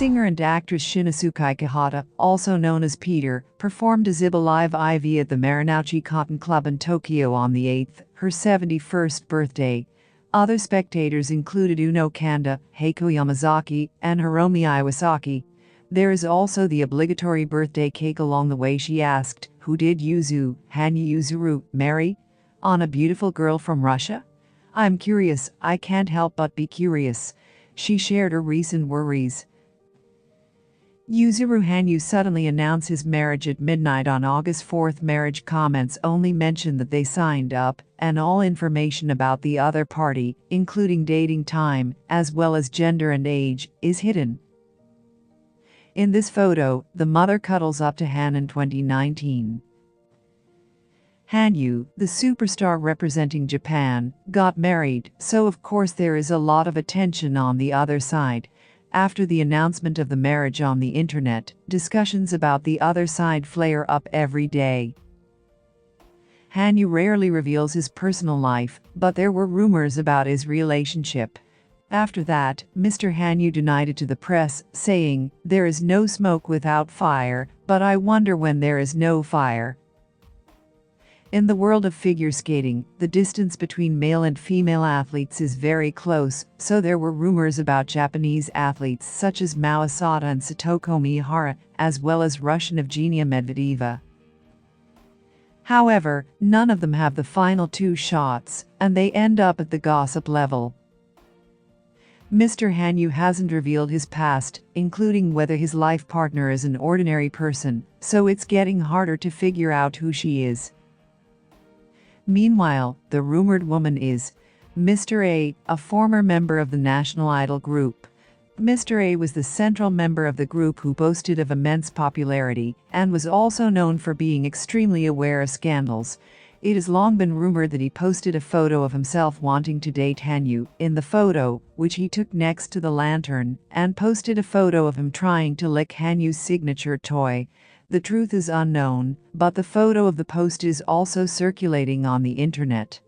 Singer and actress Shinosuke Kihata, also known as Peter, performed a Ziba Live IV at the Marunouchi Cotton Club in Tokyo on the 8th, her 71st birthday. Other spectators included Uno Kanda, Heiko Yamazaki, and Hiromi Iwasaki. There is also the obligatory birthday cake along the way. She asked, "Who did Hanyu Yuzuru marry? On a beautiful girl from Russia? I'm curious, I can't help but be curious." She shared her recent worries. Yuzuru Hanyu suddenly announced his marriage at midnight on August 4. Marriage comments only mention that they signed up, and all information about the other party, including dating time, as well as gender and age, is hidden. In this photo, the mother cuddles up to Han in 2019. Hanyu, the superstar representing Japan, got married, so of course there is a lot of attention on the other side. After the announcement of the marriage on the internet, discussions about the other side flare up every day. Hanyu rarely reveals his personal life, but there were rumors about his relationship. After that, Mr. Hanyu denied it to the press, saying, "There is no smoke without fire, but I wonder when there is no fire." In the world of figure skating, the distance between male and female athletes is very close, so there were rumors about Japanese athletes such as Mao Asada and Satoko Miyahara, as well as Russian Evgenia Medvedeva. However, none of them have the final two shots, and they end up at the gossip level. Mr. Hanyu hasn't revealed his past, including whether his life partner is an ordinary person, so it's getting harder to figure out who she is. Meanwhile, the rumored woman is Mr. A former member of the National Idol group. Mr. A was the central member of the group who boasted of immense popularity, and was also known for being extremely aware of scandals. It has long been rumored that he posted a photo of himself wanting to date Hanyu, in the photo, which he took next to the lantern, and posted a photo of him trying to lick Hanyu's signature toy. The truth is unknown, but the photo of the post is also circulating on the internet.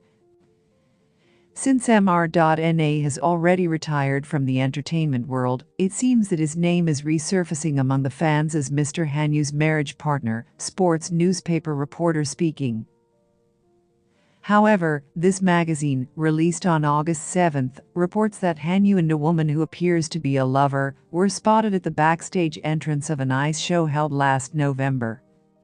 Since Mr.Na has already retired from the entertainment world, it seems that his name is resurfacing among the fans as Mr. Hanyu's marriage partner, sports newspaper reporter speaking. However, this magazine, released on August 7, reports that Hanyu and a woman who appears to be a lover were spotted at the backstage entrance of an ice show held last November.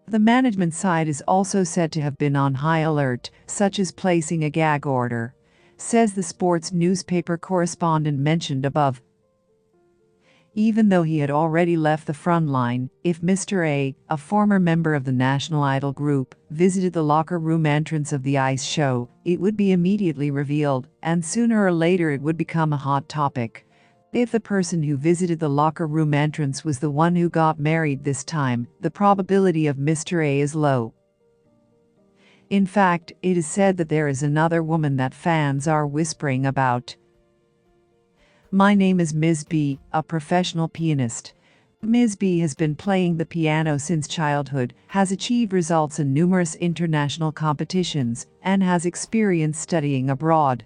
The management side is also said to have been on high alert, such as placing a gag order, says the sports newspaper correspondent mentioned above. Even though he had already left the front line, if Mr. A former member of the National Idol group, visited the locker room entrance of the ice show, it would be immediately revealed, and sooner or later it would become a hot topic. If the person who visited the locker room entrance was the one who got married this time, the probability of Mr. A is low. In fact, it is said that there is another woman that fans are whispering about. My name is Ms. B, a professional pianist. Ms. B has been playing the piano since childhood, has achieved results in numerous international competitions, and has experience studying abroad.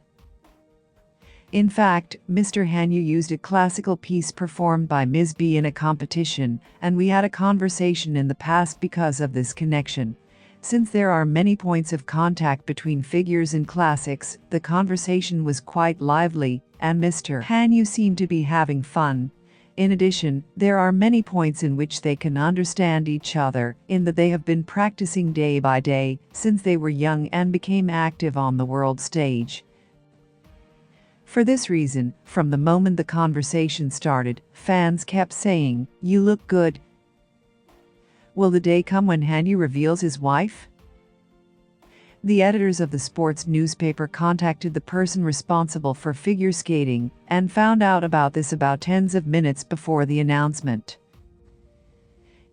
In fact, Mr. Hanyu used a classical piece performed by Ms. B in a competition, and we had a conversation in the past because of this connection. Since there are many points of contact between figures in classics, the conversation was quite lively, and Mr. Hanyu seemed to be having fun. In addition, there are many points in which they can understand each other, in that they have been practicing day by day, since they were young and became active on the world stage. For this reason, from the moment the conversation started, fans kept saying, "You look good." Will the day come when Hanyu reveals his wife? The editors of the sports newspaper contacted the person responsible for figure skating and found out about this about tens of minutes before the announcement.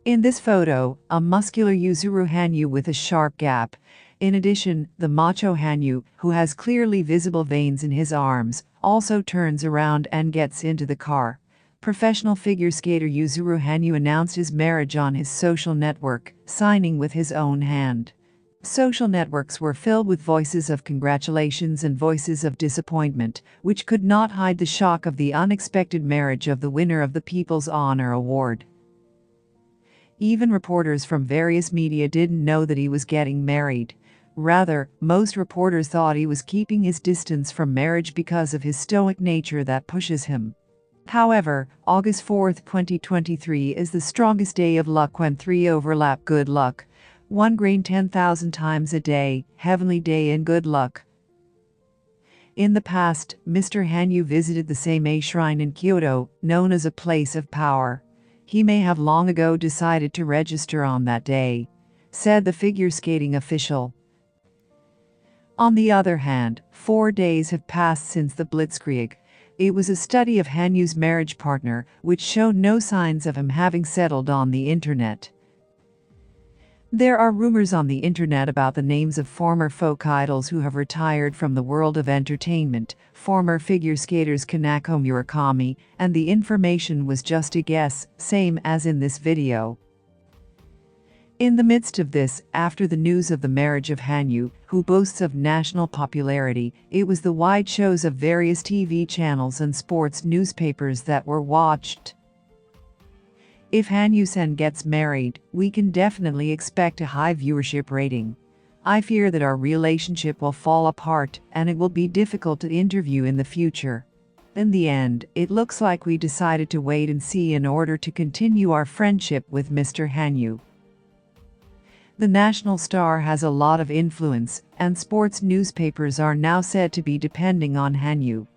In this photo, a muscular Yuzuru Hanyu with a sharp gap. In addition, the Macho Hanyu, who has clearly visible veins in his arms, also turns around and gets into the car. Professional figure skater Yuzuru Hanyu announced his marriage on his social network, signing with his own hand. Social networks were filled with voices of congratulations and voices of disappointment, which could not hide the shock of the unexpected marriage of the winner of the People's Honor Award. Even reporters from various media didn't know that he was getting married. Rather, most reporters thought he was keeping his distance from marriage because of his stoic nature that pushes him. However, August 4, 2023 is the strongest day of luck when 3 overlap: good luck, 1 grain 10,000 times a day, heavenly day and good luck. In the past, Mr. Hanyu visited the Seimei Shrine in Kyoto, known as a place of power. He may have long ago decided to register on that day, said the figure skating official. On the other hand, 4 days have passed since the Blitzkrieg. It was a study of Hanyu's marriage partner, which showed no signs of him having settled on the internet. There are rumors on the internet about the names of former folk idols who have retired from the world of entertainment, former figure skaters Kanako Murakami, and the information was just a guess, same as in this video. In the midst of this, after the news of the marriage of Hanyu, who boasts of national popularity, it was the wide shows of various TV channels and sports newspapers that were watched. If Hanyu-san gets married, we can definitely expect a high viewership rating. I fear that our relationship will fall apart and it will be difficult to interview in the future. In the end, it looks like we decided to wait and see in order to continue our friendship with Mr. Hanyu. The national star has a lot of influence, and sports newspapers are now said to be depending on Hanyu.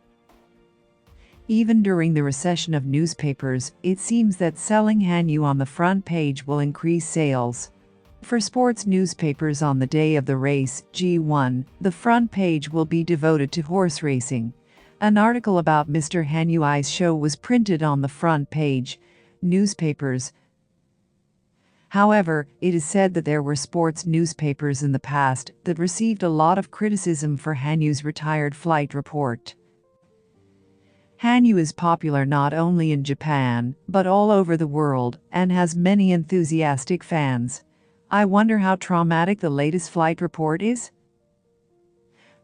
Even during the recession of newspapers, it seems that selling Hanyu on the front page will increase sales. For sports newspapers on the day of the race, G1, the front page will be devoted to horse racing. An article about Mr. Hanyu's show was printed on the front page. Newspapers. However, it is said that there were sports newspapers in the past that received a lot of criticism for Hanyu's retired flight report. Hanyu is popular not only in Japan, but all over the world, and has many enthusiastic fans. I wonder how traumatic the latest flight report is?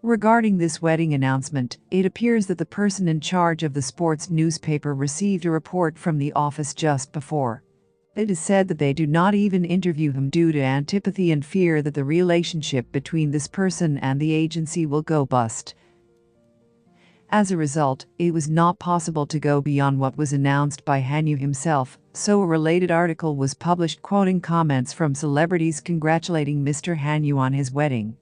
Regarding this wedding announcement, it appears that the person in charge of the sports newspaper received a report from the office just before. It is said that they do not even interview him due to antipathy and fear that the relationship between this person and the agency will go bust. As a result, it was not possible to go beyond what was announced by Hanyu himself, so a related article was published quoting comments from celebrities congratulating Mr. Hanyu on his wedding.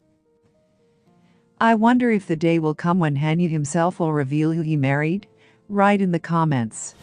I wonder if the day will come when Hanyu himself will reveal who he married? Write in the comments.